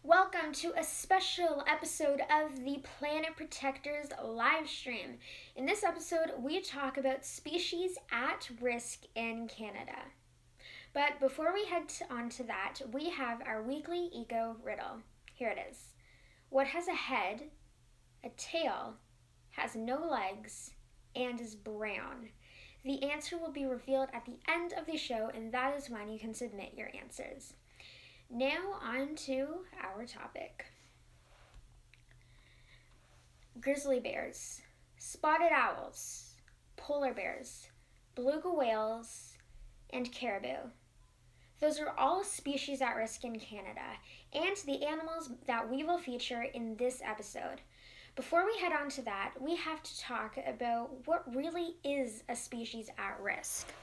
Welcome to a special episode of the Planet Protectors live stream. In this episode, we talk about species at risk in Canada. But before we head on to that, we have our weekly eco riddle. Here it is. What has a head, a tail, has no legs, and is brown? The answer will be revealed at the end of the show, and that is when you can submit your answers. Now on to our topic. Grizzly bears, spotted owls, polar bears, beluga whales, and caribou. Those are all species at risk in Canada, and the animals that we will feature in this episode. Before we head on to that, we have to talk about what really is a species at risk.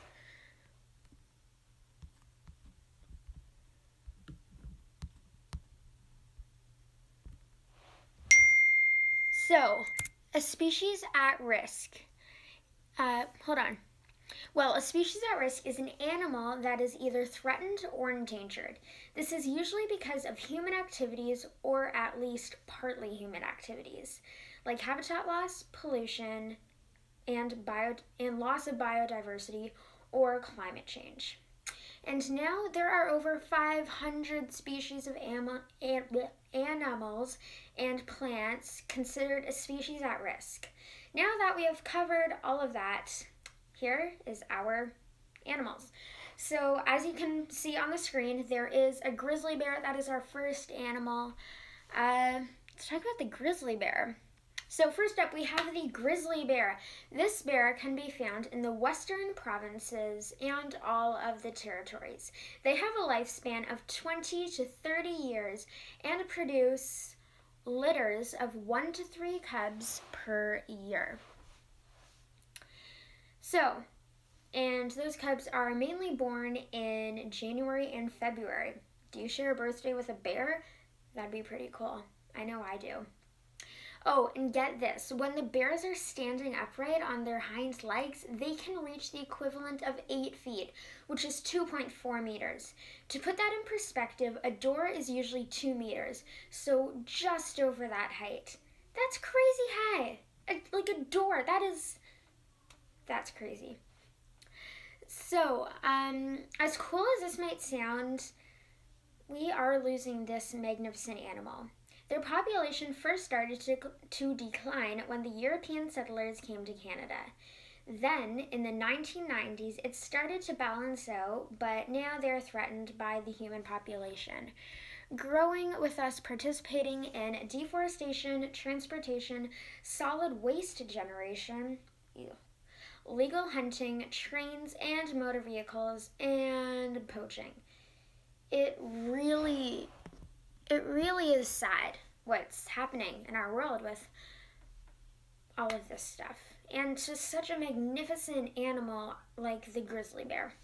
So, a species at risk. Well, a species at risk is an animal that is either threatened or endangered. This is usually because of human activities, or at least partly human activities, like habitat loss, pollution, and loss of biodiversity or climate change. And now there are over 500 species of animals and plants considered a species at risk. Now that we have covered all of that, here is our animals. So as you can see on the screen, there is a grizzly bear. That is our first animal. Let's talk about the grizzly bear. So first up, we have the grizzly bear. This bear can be found in the western provinces and all of the territories. They have a lifespan of 20 to 30 years and produce litters of 1 to 3 cubs per year. And those cubs are mainly born in January and February. Do you share a birthday with a bear? That'd be pretty cool. I know I do. Oh, and get this, when the bears are standing upright on their hind legs, they can reach the equivalent of 8 feet, which is 2.4 meters. To put that in perspective, a door is usually 2 meters, so just over that height. That's crazy high. Like a door, that's crazy. So, as cool as this might sound, we are losing this magnificent animal. Their population first started to decline when the European settlers came to Canada. Then, in the 1990s, it started to balance out, but now they're threatened by the human population, growing with us participating in deforestation, transportation, solid waste generation, legal hunting, trains and motor vehicles, and poaching. It really is sad what's happening in our world with all of this stuff. And just such a magnificent animal like the grizzly bear.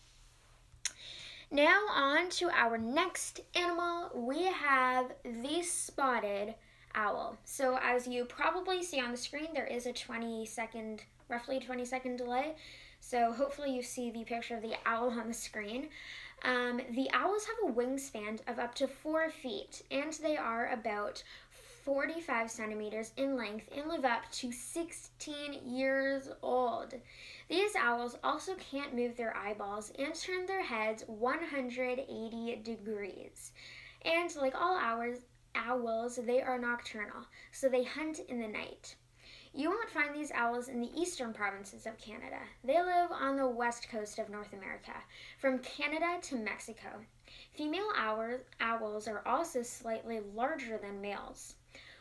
Now on to our next animal, we have the spotted owl. So as you probably see on the screen, there is a roughly 20 second delay. So hopefully you see the picture of the owl on the screen. The owls have a wingspan of up to 4 feet, and they are about 45 centimeters in length and live up to 16 years old. These owls also can't move their eyeballs and turn their heads 180 degrees. And like all owls, they are nocturnal, so they hunt in the night. You won't find these owls in the eastern provinces of Canada. They live on the west coast of North America, from Canada to Mexico. Female owls are also slightly larger than males.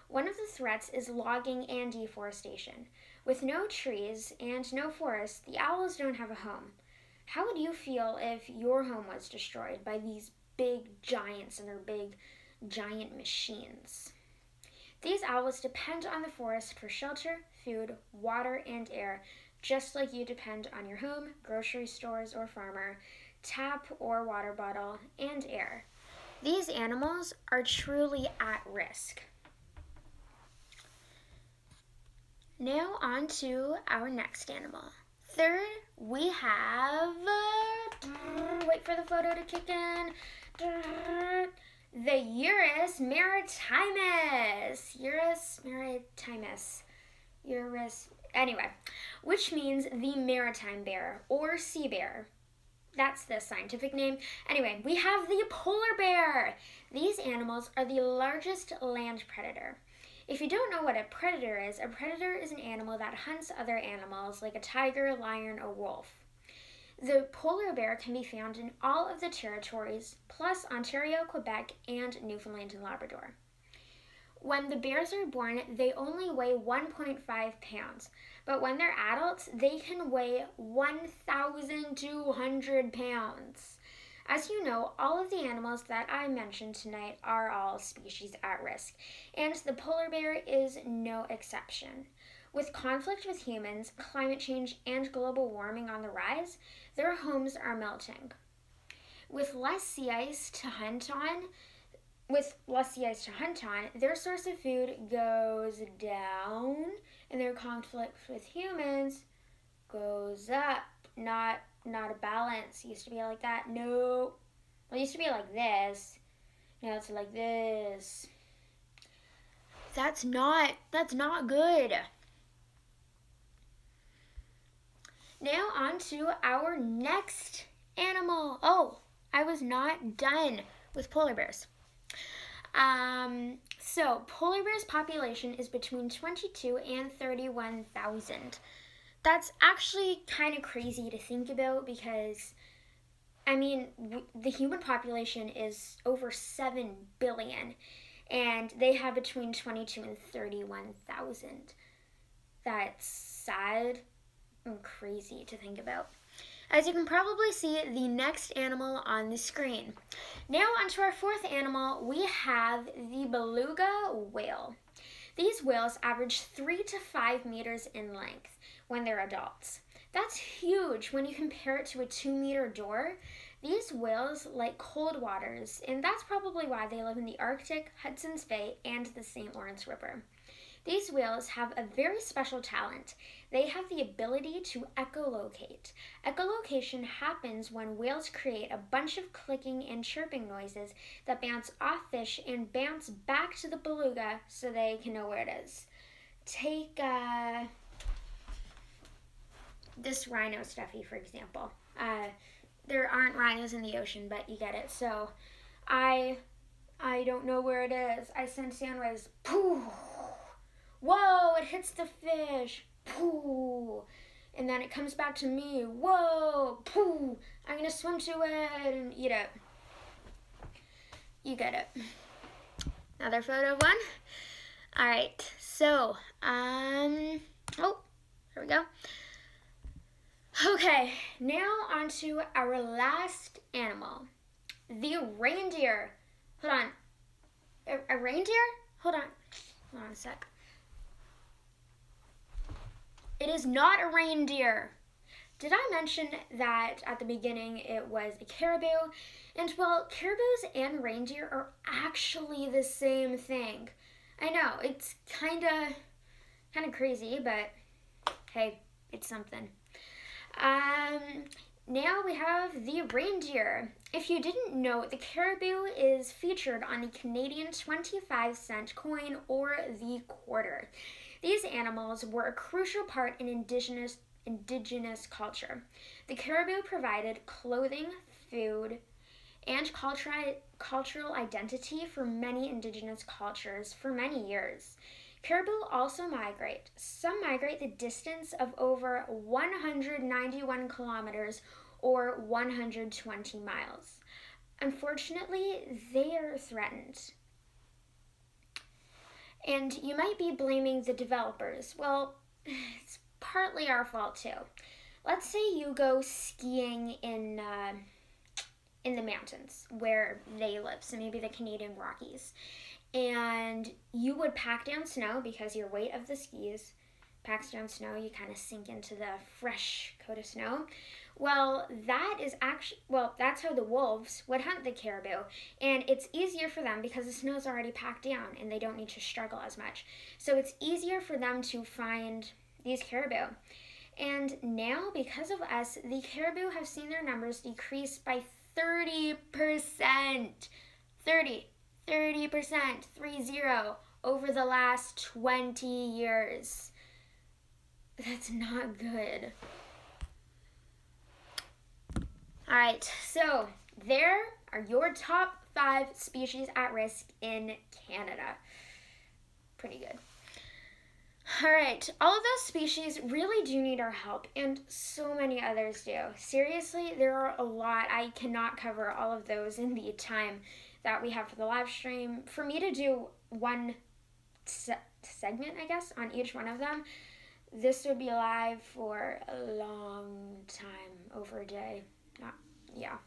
One of the threats is logging and deforestation. With no trees and no forests, the owls don't have a home. How would you feel if your home was destroyed by these big giants and their big giant machines? These owls depend on the forest for shelter, food, water, and air, just like you depend on your home, grocery stores or farmer, tap or water bottle, and air. These animals are truly at risk. Now on to our next animal. Third, we have, wait for the photo to kick in, The Urus maritimus. Urus maritimus. Urus. Anyway, which means the maritime bear or sea bear. That's the scientific name. Anyway, we have the polar bear. These animals are the largest land predator. If you don't know what a predator is an animal that hunts other animals like a tiger, lion, or wolf. The polar bear can be found in all of the territories, plus Ontario, Quebec, and Newfoundland and Labrador. When the bears are born, they only weigh 1.5 pounds, but when they're adults, they can weigh 1,200 pounds. As you know, all of the animals that I mentioned tonight are all species at risk, and the polar bear is no exception. With conflict with humans, climate change, and global warming on the rise, their homes are melting. With less sea ice to hunt on, their source of food goes down, and their conflict with humans goes up. Not a balance. It used to be like that. No. Well, it used to be like this. Now it's like this. That's not good. Now on to our next animal. Oh, I was not done with polar bears. So polar bears' population is between 22 and 31,000. That's actually kind of crazy to think about because, I mean, the human population is over 7 billion, and they have between 22 and 31,000. That's sad and crazy to think about. As you can probably see, the next animal on the screen. Now onto our fourth animal, we have the beluga whale. These whales average 3 to 5 meters in length when they're adults. That's huge when you compare it to a 2-meter door. These whales like cold waters, and that's probably why they live in the Arctic, Hudson's Bay, and the St. Lawrence River. These whales have a very special talent. They have the ability to echolocate. Echolocation happens when whales create a bunch of clicking and chirping noises that bounce off fish and bounce back to the beluga so they can know where it is. Take this rhino stuffy, for example. There aren't rhinos in the ocean, but you get it. So I don't know where it is. I send sound waves. Pooh! Whoa, it hits the fish. Pooh. And then it comes back to me. Whoa, pooh. I'm going to swim to it and eat it. You get it. Another photo one. All right. So, oh, there we go. Okay, now on to our last animal. The reindeer. Hold on. A reindeer? Hold on a sec. It is not a reindeer. Did I mention that at the beginning it was a caribou? And well, caribous and reindeer are actually the same thing. I know, it's kind of crazy, but hey, it's something. Now we have the reindeer. If you didn't know, the caribou is featured on the Canadian 25-cent coin or the quarter. These animals were a crucial part in indigenous culture. The caribou provided clothing, food, and cultural identity for many indigenous cultures for many years. Caribou also migrate. Some migrate the distance of over 191 kilometers or 120 miles. Unfortunately, they are threatened. And you might be blaming the developers. Well, it's partly our fault too. Let's say you go skiing in the mountains where they live, so maybe the Canadian Rockies. And you would pack down snow because your weight of the skis packs down snow. You kind of sink into the fresh coat of snow. Well, that's how the wolves would hunt the caribou. And it's easier for them because the snow's already packed down and they don't need to struggle as much. So it's easier for them to find these caribou. And now, because of us, the caribou have seen their numbers decrease by 30%. 30. 30%, 30, over the last 20 years. That's not good. All right, so there are your top 5 species at risk in Canada. Pretty good. All right, all of those species really do need our help, and so many others do. Seriously, there are a lot. I cannot cover all of those in the time that we have for the live stream. For me to do one segment, I guess, on each one of them, this would be live for a long time, over a day. Yeah.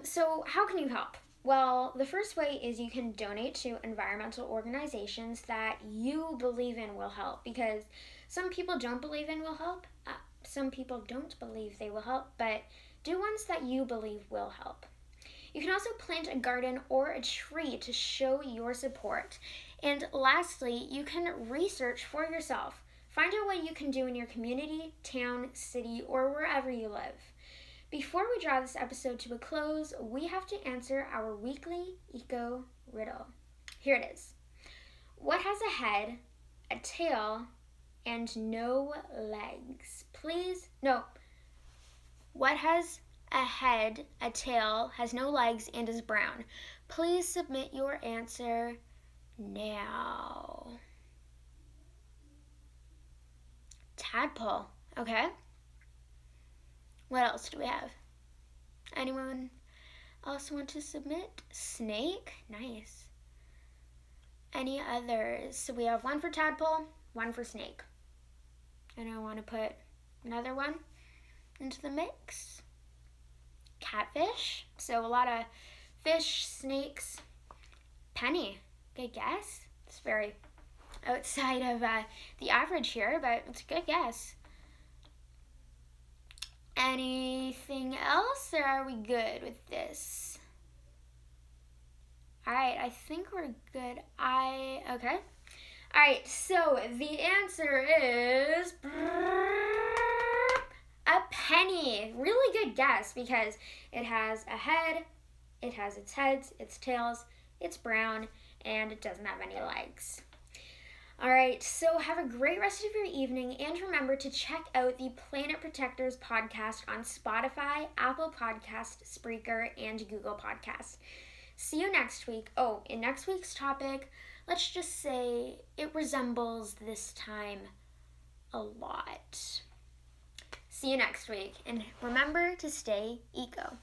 So how can you help? Well, the first way is you can donate to environmental organizations that you believe in will help, because some people don't believe in will help. Some people don't believe they will help, but do ones that you believe will help. You can also plant a garden or a tree to show your support. And lastly, you can research for yourself. Find out what you can do in your community, town, city, or wherever you live. Before we draw this episode to a close, we have to answer our weekly eco riddle. Here it is. What has a head, a tail, and no legs? What has a head, a tail, has no legs, and is brown? Please submit your answer now. Tadpole. Okay. What else do we have? Anyone else want to submit? Snake? Nice. Any others? So we have one for tadpole, one for snake. And I want to put another one into the mix. Catfish. So a lot of fish, snakes. Penny. Good guess. It's very outside of the average here, but it's a good guess. Anything else, or are we good with this? All right, I think we're good. Okay. All right, so the answer is a penny. Really good guess, because it has a head, it has its heads, its tails, it's brown, and it doesn't have any legs. All right, so have a great rest of your evening, and remember to check out the Planet Protectors podcast on Spotify, Apple Podcast, Spreaker, and Google Podcast. See you next week. Oh, in next week's topic, let's just say it resembles this time a lot. See you next week, and remember to stay eco.